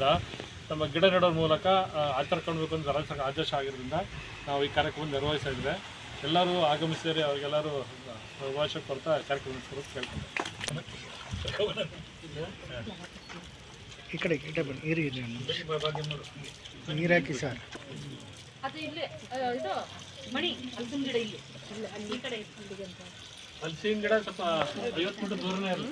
ಆಗಿರೋದ್ರಿಂದ ನಮ್ಮ ಗಿಡ ನೆಡೋದ್ರ ಮೂಲಕ ಆಚರಿಸ್ಕೊಳ್ಬೇಕು ಅಂತ ರಾಜ್ಯ ಸರ್ಕಾರ ಆದೇಶ ಆಗಿರೋದ್ರಿಂದ ನಾವು ಈ ಕಾರ್ಯಕ್ರಮ ನಿರ್ವಹಿಸ್ತಾ ಇದ್ದೇವೆ. ಎಲ್ಲರೂ ಆಗಮಿಸಿದರೆ ಅವರಿಗೆಲ್ಲರೂ ಅವಕಾಶ ಕೊಡ್ತಾ ಕಾರ್ಯಕ್ರಮ ಕೇಳ್ಕೊಂಡೆ. ಈ ಕಡೆ ಬನ್ನಿ, ನೀರು ಹಾಕಿ ಸರ್. ಹಲಸಿನ ಗಿಡ ಸ್ವಲ್ಪ 50 ಮೀಟರ್ ದೂರನೇ ಇರಲಿ.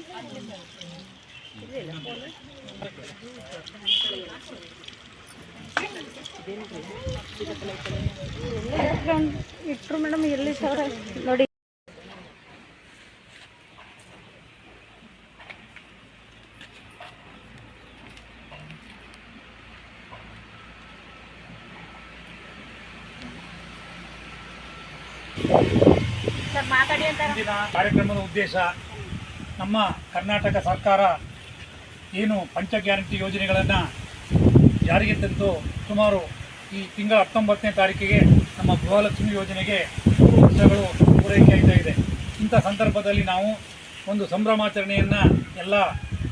ಇಟ್ರು ಮೇಡಮ್ ಎಲ್ಲಿ ಸರ್ ನೋಡಿ. ಕಾರ್ಯಕ್ರಮದ ಉದ್ದೇಶ ನಮ್ಮ ಕರ್ನಾಟಕ ಸರ್ಕಾರ ಏನು ಪಂಚ ಗ್ಯಾರಂಟಿ ಯೋಜನೆಗಳನ್ನು ಜಾರಿಗೆ ತಂದು ಸುಮಾರು ಈ ತಿಂಗಳ 19ನೇ ತಾರೀಕಿಗೆ ನಮ್ಮ ಗೃಹಲಕ್ಷ್ಮಿ ಯೋಜನೆಗೆ 3 ವರ್ಷಗಳು ಪೂರೈಕೆಯಾಗ್ತಾ ಇದೆ. ಇಂಥ ಸಂದರ್ಭದಲ್ಲಿ ನಾವು ಒಂದು ಸಂಭ್ರಮಾಚರಣೆಯನ್ನು ಎಲ್ಲ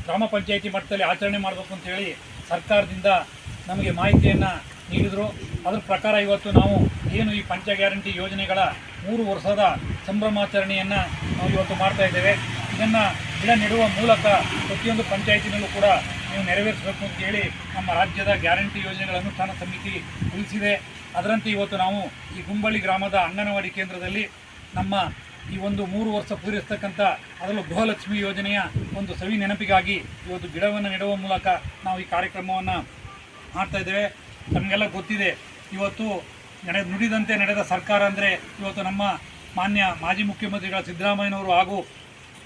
ಗ್ರಾಮ ಪಂಚಾಯಿತಿ ಮಟ್ಟದಲ್ಲಿ ಆಚರಣೆ ಮಾಡಬೇಕು ಅಂತೇಳಿ ಸರ್ಕಾರದಿಂದ ನಮಗೆ ಮಾಹಿತಿಯನ್ನು ನೀಡಿದರು. ಅದರ ಪ್ರಕಾರ ಇವತ್ತು ನಾವು ಏನು ಈ ಪಂಚ ಗ್ಯಾರಂಟಿ ಯೋಜನೆಗಳ 3 ವರ್ಷದ ಸಂಭ್ರಮಾಚರಣೆಯನ್ನು ನಾವು ಇವತ್ತು ಮಾಡ್ತಾ ಇದ್ದೇವೆ. ಇದನ್ನು ಗಿಡ ನೆಡುವ ಮೂಲಕ ಪ್ರತಿಯೊಂದು ಪಂಚಾಯಿತಿನಲ್ಲೂ ಕೂಡ ನೀವು ನೆರವೇರಿಸಬೇಕು ಅಂತೇಳಿ ನಮ್ಮ ರಾಜ್ಯದ ಗ್ಯಾರಂಟಿ ಯೋಜನೆಗಳ ಅನುಷ್ಠಾನ ಸಮಿತಿ ತಿಳಿಸಿದೆ. ಅದರಂತೆ ಇವತ್ತು ನಾವು ಈ ಗುಂಬಳ್ಳಿ ಗ್ರಾಮದ ಅಂಗನವಾಡಿ ಕೇಂದ್ರದಲ್ಲಿ ನಮ್ಮ ಈ ಒಂದು 3 ವರ್ಷ ಪೂರೈಸ್ತಕ್ಕಂಥ ಅದರಲ್ಲೂ ಗೃಹಲಕ್ಷ್ಮಿ ಯೋಜನೆಯ ಒಂದು ಸವಿ ನೆನಪಿಗಾಗಿ ಇವತ್ತು ಗಿಡವನ್ನು ನೆಡುವ ಮೂಲಕ ನಾವು ಈ ಕಾರ್ಯಕ್ರಮವನ್ನು ಮಾಡ್ತಾ ಇದ್ದೇವೆ. ನಮಗೆಲ್ಲ ಗೊತ್ತಿದೆ, ಇವತ್ತು ನುಡಿದಂತೆ ನಡೆದ ಸರ್ಕಾರ ಅಂದರೆ ಇವತ್ತು ನಮ್ಮ ಮಾನ್ಯ ಮಾಜಿ ಮುಖ್ಯಮಂತ್ರಿಗಳ ಸಿದ್ದರಾಮಯ್ಯನವರು ಹಾಗೂ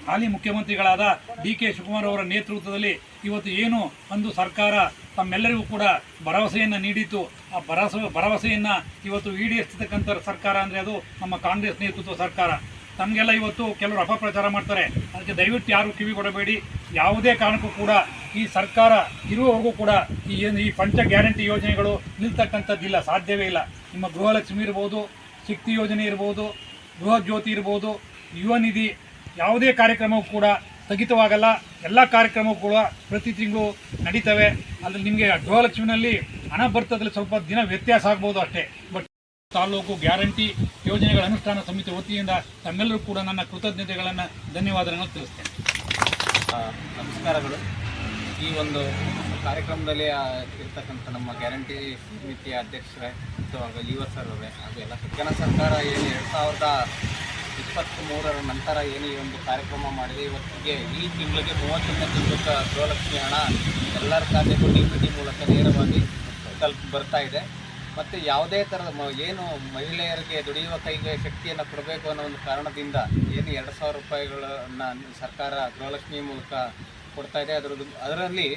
ಹಾಲಿ ಮುಖ್ಯಮಂತ್ರಿಗಳಾದ ಡಿ ಕೆ ಶಿವಕುಮಾರ್ ಅವರ ನೇತೃತ್ವದಲ್ಲಿ ಇವತ್ತು ಏನು ಒಂದು ಸರ್ಕಾರ ತಮ್ಮೆಲ್ಲರಿಗೂ ಕೂಡ ಭರವಸೆಯನ್ನು ನೀಡಿತ್ತು, ಆ ಭರವಸೆಯನ್ನು ಇವತ್ತು ಈಡೇರಿಸತಕ್ಕಂಥ ಸರ್ಕಾರ ಅಂದರೆ ಅದು ನಮ್ಮ ಕಾಂಗ್ರೆಸ್ ನೇತೃತ್ವ ಸರ್ಕಾರ. ನಮಗೆಲ್ಲ ಇವತ್ತು ಕೆಲವರು ಅಪಪ್ರಚಾರ ಮಾಡ್ತಾರೆ, ಅದಕ್ಕೆ ದಯವಿಟ್ಟು ಯಾರು ಕಿವಿ ಕೊಡಬೇಡಿ. ಯಾವುದೇ ಕಾರಣಕ್ಕೂ ಕೂಡ ಈ ಸರ್ಕಾರ ಇರುವವರೆಗೂ ಕೂಡ ಈ ಪಂಚ ಗ್ಯಾರಂಟಿ ಯೋಜನೆಗಳು ನಿಲ್ತಕ್ಕಂಥದ್ದಿಲ್ಲ, ಸಾಧ್ಯವೇ ಇಲ್ಲ. ನಿಮ್ಮ ಗೃಹಲಕ್ಷ್ಮಿ ಇರ್ಬೋದು, ಶಕ್ತಿ ಯೋಜನೆ ಇರ್ಬೋದು, ಗೃಹ ಜ್ಯೋತಿ ಇರ್ಬೋದು, ಯುವ ನಿಧಿ, ಯಾವುದೇ ಕಾರ್ಯಕ್ರಮವೂ ಕೂಡ ಸ್ಥಗಿತವಾಗಲ್ಲ. ಎಲ್ಲ ಕಾರ್ಯಕ್ರಮವೂ ಕೂಡ ಪ್ರತಿ ತಿಂಗಳು ನಡೀತವೆ. ಅದ್ರಲ್ಲಿ ನಿಮಗೆ ಗೃಹಲಕ್ಷ್ಮಿನಲ್ಲಿ ಹಣ ಬರ್ತದಲ್ಲಿ ಸ್ವಲ್ಪ ದಿನ ವ್ಯತ್ಯಾಸ ಆಗ್ಬೋದು ಅಷ್ಟೇ. ಬಟ್ ತಾಲೂಕು ಗ್ಯಾರಂಟಿ ಯೋಜನೆಗಳ ಅನುಷ್ಠಾನ ಸಮಿತಿ ವತಿಯಿಂದ ತಮ್ಮೆಲ್ಲರೂ ಕೂಡ ನನ್ನ ಕೃತಜ್ಞತೆಗಳನ್ನು ಧನ್ಯವಾದಗಳನ್ನು ತಿಳಿಸ್ತೇನೆ. ನಮಸ್ಕಾರಗಳು. ಈ ಒಂದು ಕಾರ್ಯಕ್ರಮದಲ್ಲಿ ಇರ್ತಕ್ಕಂಥ ನಮ್ಮ ಗ್ಯಾರಂಟಿ ಸಮಿತಿಯ ಅಧ್ಯಕ್ಷರೇ ಮತ್ತು ಯುವ ಸರ್ ಅವರೇ ಹಾಗೂ ಎಲ್ಲ ಜನ ಸರ್ಕಾರ ಏನು 2023ರ ನಂತರ ಏನು ಈ ಒಂದು ಕಾರ್ಯಕ್ರಮ ಮಾಡಿದೆ, ಇವತ್ತಿಗೆ ಈ ತಿಂಗಳಿಗೆ 30ನೇ ತಿಂಗಳ ಗೃಹಲಕ್ಷ್ಮಿ ಹಣ ಎಲ್ಲರ ಖಾತೆಗೂ DBT ಮೂಲಕ ನೇರವಾಗಿ ಬರ್ತಾ ಇದೆ. ಮತ್ತು ಯಾವುದೇ ಥರದ ಏನು ಮಹಿಳೆಯರಿಗೆ ದುಡಿಯುವ ಕೈಗೆ ಶಕ್ತಿಯನ್ನು ಕೊಡಬೇಕು ಅನ್ನೋ ಒಂದು ಕಾರಣದಿಂದ ಏನು 2,000 ರೂಪಾಯಿಗಳನ್ನು ಸರ್ಕಾರ ಗೃಹಲಕ್ಷ್ಮಿ ಮೂಲಕ ಕೊಡ್ತಾ ಇದೆ. ಅದರಲ್ಲಿ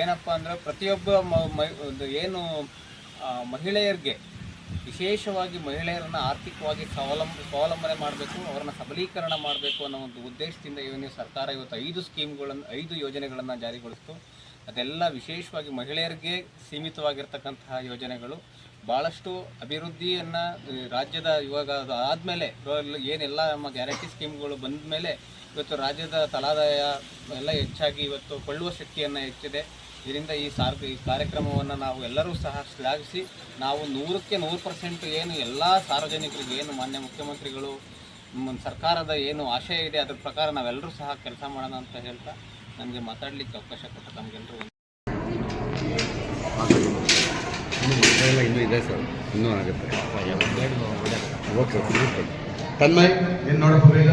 ಏನಪ್ಪ ಅಂದರೆ ಪ್ರತಿಯೊಬ್ಬ ಏನು ಮಹಿಳೆಯರಿಗೆ ವಿಶೇಷವಾಗಿ ಮಹಿಳೆಯರನ್ನು ಆರ್ಥಿಕವಾಗಿ ಸ್ವಾವಲಂಬನೆ ಮಾಡಬೇಕು, ಅವರನ್ನು ಸಬಲೀಕರಣ ಮಾಡಬೇಕು ಅನ್ನೋ ಒಂದು ಉದ್ದೇಶದಿಂದ ಏನು ಸರ್ಕಾರ ಇವತ್ತು 5 ಯೋಜನೆಗಳನ್ನು ಜಾರಿಗೊಳಿಸ್ತು. ಅದೆಲ್ಲ ವಿಶೇಷವಾಗಿ ಮಹಿಳೆಯರಿಗೆ ಸೀಮಿತವಾಗಿರ್ತಕ್ಕಂತಹ ಯೋಜನೆಗಳು. ಭಾಳಷ್ಟು ಅಭಿವೃದ್ಧಿಯನ್ನು ರಾಜ್ಯದ ಇವಾಗ ಅದು ಆದಮೇಲೆ ಏನೆಲ್ಲ ನಮ್ಮ ಗ್ಯಾರಂಟಿ ಸ್ಕೀಮ್ಗಳು ಬಂದ ಮೇಲೆ ಇವತ್ತು ರಾಜ್ಯದ ತಲಾದಾಯ ಎಲ್ಲ ಹೆಚ್ಚಾಗಿ ಇವತ್ತು ಕೊಳ್ಳುವ ಶಕ್ತಿಯನ್ನು ಹೆಚ್ಚಿದೆ. ಇದರಿಂದ ಈ ಕಾರ್ಯಕ್ರಮವನ್ನು ನಾವು ಎಲ್ಲರೂ ಸಹ ಶ್ಲಾಘಿಸಿ ನಾವು 100ಕ್ಕೆ 100% ಏನು ಎಲ್ಲ ಸಾರ್ವಜನಿಕರಿಗೆ ಏನು ಮಾನ್ಯ ಮುಖ್ಯಮಂತ್ರಿಗಳು ಸರ್ಕಾರದ ಏನು ಆಶಯ ಇದೆ ಅದರ ಪ್ರಕಾರ ನಾವೆಲ್ಲರೂ ಸಹ ಕೆಲಸ ಮಾಡೋಣ ಅಂತ ಹೇಳ್ತಾ ನನಗೆ ಮಾತಾಡಲಿಕ್ಕೆ ಅವಕಾಶ ಕೊಟ್ಟ ತಮಗೆಲ್ಲರೂ ಇನ್ನೂ ಇದೆ ಸರ್, ಇನ್ನೂ ಆಗುತ್ತೆ. ಓಕೆ ತನ್ಮಯ್ ಏನು ನೋಡಬಹುದು ಈಗ